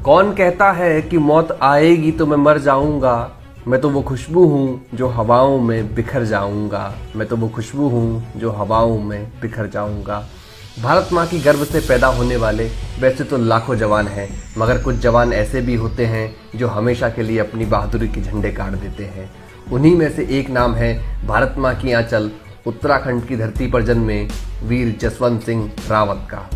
कौन कहता है कि मौत आएगी तो मैं मर जाऊंगा, मैं तो वो खुशबू हूँ जो हवाओं में बिखर जाऊंगा, मैं तो वो खुशबू हूँ जो हवाओं में बिखर जाऊंगा। भारत माँ की गर्भ से पैदा होने वाले वैसे तो लाखों जवान हैं, मगर कुछ जवान ऐसे भी होते हैं जो हमेशा के लिए अपनी बहादुरी के झंडे गाड़ देते हैं। उन्हीं में से एक नाम है भारत माँ की आंचल उत्तराखंड की धरती पर जन्मे वीर जसवंत सिंह रावत का।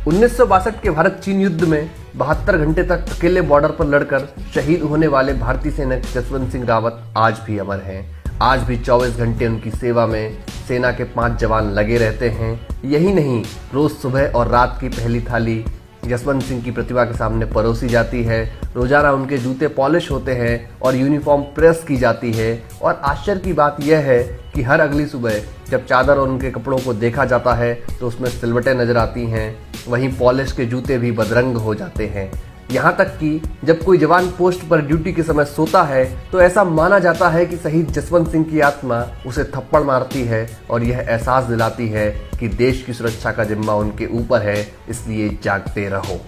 1962 के भारत चीन युद्ध में 72 घंटे तक अकेले बॉर्डर पर लड़कर शहीद होने वाले भारतीय सैनिक जसवंत सिंह रावत आज भी अमर हैं। आज भी 24 घंटे उनकी सेवा में सेना के 5 जवान लगे रहते हैं। यही नहीं, रोज सुबह और रात की पहली थाली जसवंत सिंह की प्रतिभा के सामने परोसी जाती है। रोजाना उनके जूते पॉलिश होते हैं और यूनिफॉर्म प्रेस की जाती है। और आश्चर्य की बात यह है कि हर अगली सुबह जब चादर और उनके कपड़ों को देखा जाता है तो उसमें सिलवटें नजर आती हैं। वहीं पॉलिश के जूते भी बदरंग हो जाते हैं। यहाँ तक कि जब कोई जवान पोस्ट पर ड्यूटी के समय सोता है तो ऐसा माना जाता है कि शहीद जसवंत सिंह की आत्मा उसे थप्पड़ मारती है और यह एहसास दिलाती है कि देश की सुरक्षा का जिम्मा उनके ऊपर है, इसलिए जागते रहो।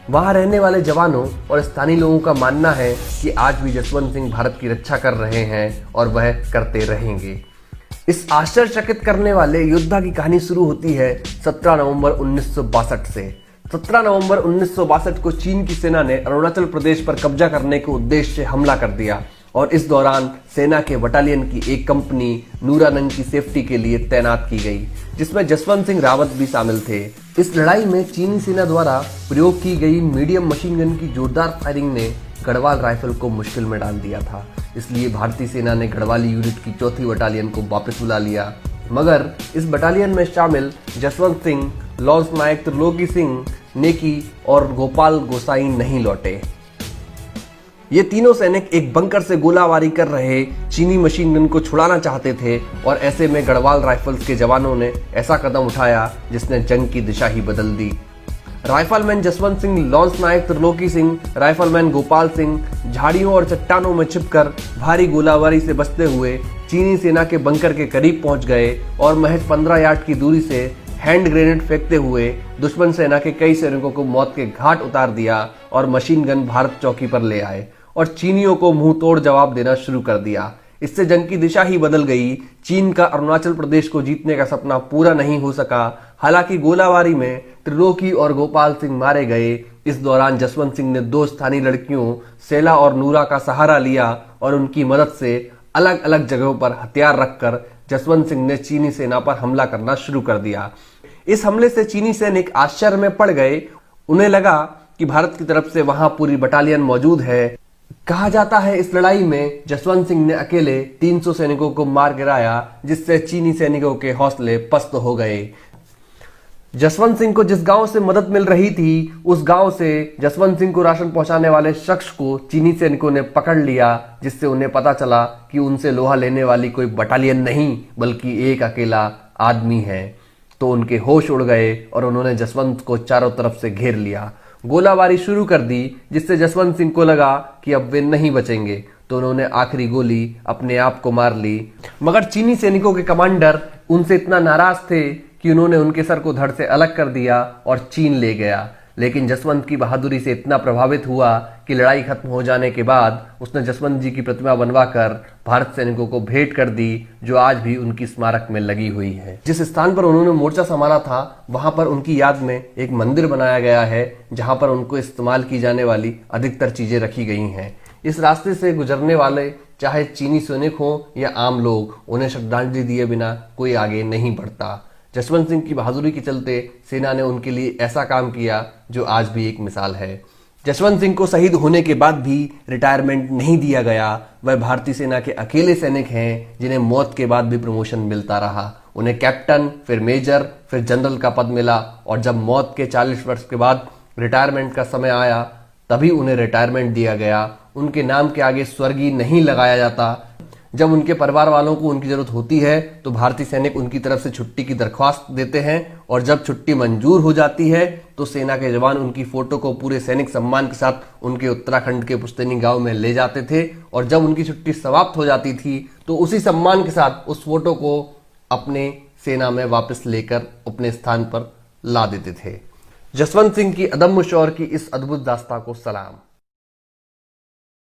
वहाँ रहने वाले जवानों और स्थानीय लोगों का मानना है कि आज भी जसवंत सिंह भारत की रक्षा कर रहे हैं और वह करते रहेंगे। इस आश्चर्यचकित करने वाले योद्धा की कहानी शुरू होती है 17 नवंबर 1962 से। 17 नवंबर 1962 को चीन की सेना ने अरुणाचल प्रदेश पर कब्जा करने के उद्देश्य से हमला कर दिया और इस दौरान सेना के बटालियन की एक कंपनी नूरानंग की सेफ्टी के लिए तैनात की गई, जिसमें जसवंत सिंह रावत भी शामिल थे। इस लड़ाई में चीनी सेना द्वारा प्रयोग की गई मीडियम मशीन गन की जोरदार फायरिंग ने गढ़वाल राइफल को मुश्किल में डाल दिया था। इसलिए भारतीय सेना ने गढ़वाली यूनिट की 4थी बटालियन को वापस बुला लिया, मगर इस बटालियन में शामिल जसवंत सिंह, लॉन्स नायक त्रिलोकी सिंह, नेकी और गोपाल गोसाई नहीं लौटे। ये तीनों सैनिक एक बंकर से गोलाबारी कर रहे चीनी मशीन गन को छुड़ाना चाहते थे और ऐसे में गढ़वाल राइफल्स के जवानों ने ऐसा कदम उठाया जिसने जंग की दिशा ही बदल दी। राइफलमैन जसवंत सिंह, लॉन्स नायक त्रिलोकी सिंह, राइफलमैन गोपाल सिंह झाड़ियों और चट्टानों में छिपकर भारी गोलाबारी से बचते हुए चीनी सेना के बंकर के करीब पहुंच गए और महज 15 यार्ड की दूरी से हैंड ग्रेनेड फेंकते हुए दुश्मन सेना के कई सैनिकों को मौत के घाट उतार दिया और मशीन गन भारत चौकी पर ले आए और चीनियों को मुंह तोड़ जवाब देना शुरू कर दिया। इससे जंग की दिशा ही बदल गई। चीन का अरुणाचल प्रदेश को जीतने का सपना पूरा नहीं हो सका। हालांकि गोलाबारी में त्रिलोकी और गोपाल सिंह मारे गए। इस दौरान जसवंत सिंह ने 2 स्थानीय लड़कियों सेला और नूरा का सहारा लिया और उनकी मदद से अलग अलग जगहों पर हथियार रखकर जसवंत सिंह ने चीनी सेना पर हमला करना शुरू कर दिया। इस हमले से चीनी सैनिक आश्चर्य में पड़ गए। उन्हें लगा कि भारत की तरफ से वहां पूरी बटालियन मौजूद है। कहा जाता है इस लड़ाई में जसवंत सिंह ने अकेले 300 सैनिकों को मार गिराया, जिससे चीनी सैनिकों के हौसले पस्त हो गए। जसवंत सिंह को जिस गांव से मदद मिल रही थी उस गांव से जसवंत सिंह को राशन पहुंचाने वाले शख्स को चीनी सैनिकों ने पकड़ लिया, जिससे उन्हें पता चला कि उनसे लोहा लेने वाली कोई बटालियन नहीं बल्कि एक अकेला आदमी है। तो उनके होश उड़ गए और उन्होंने जसवंत को चारों तरफ से घेर लिया। गोलाबारी शुरू कर दी, जिससे जसवंत सिंह को लगा कि अब वे नहीं बचेंगे, तो उन्होंने आखिरी गोली अपने आप को मार ली। मगर चीनी सैनिकों के कमांडर उनसे इतना नाराज थे कि उन्होंने उनके सर को धड़ से अलग कर दिया और चीन ले गया। लेकिन जसवंत की बहादुरी से इतना प्रभावित हुआ कि लड़ाई खत्म हो जाने के बाद उसने जसवंत जी की प्रतिमा बनवाकर भारत सैनिकों को भेंट कर दी, जो आज भी उनकी स्मारक में लगी हुई है। जिस स्थान पर उन्होंने मोर्चा संभाला था वहां पर उनकी याद में एक मंदिर बनाया गया है, जहां पर उनको इस्तेमाल की जाने वाली अधिकतर चीजें रखी गई हैं। इस रास्ते से गुजरने वाले चाहे चीनी सैनिक हो या आम लोग, उन्हें श्रद्धांजलि दिए बिना कोई आगे नहीं बढ़ता। जसवंत सिंह की बहादुरी के चलते सेना ने उनके लिए ऐसा काम किया जो आज भी एक मिसाल है। जसवंत सिंह को शहीद होने के बाद भी रिटायरमेंट नहीं दिया गया। वह भारतीय सेना के अकेले सैनिक हैं जिन्हें मौत के बाद भी प्रमोशन मिलता रहा। उन्हें कैप्टन, फिर मेजर, फिर जनरल का पद मिला और जब मौत के 40 वर्ष के बाद रिटायरमेंट का समय आया तभी उन्हें रिटायरमेंट दिया गया। उनके नाम के आगे स्वर्गीय नहीं लगाया जाता। जब उनके परिवार वालों को उनकी जरूरत होती है तो भारतीय सैनिक उनकी तरफ से छुट्टी की दरख्वास्त देते हैं और जब छुट्टी मंजूर हो जाती है तो सेना के जवान उनकी फोटो को पूरे सैनिक सम्मान के साथ उनके उत्तराखंड के पुश्तैनी गांव में ले जाते थे और जब उनकी छुट्टी समाप्त हो जाती थी तो उसी सम्मान के साथ उस फोटो को अपने सेना में वापस लेकर अपने स्थान पर ला देते थे। जसवंत सिंह की अदम्य शौर्य की इस अद्भुत दास्तां को सलाम।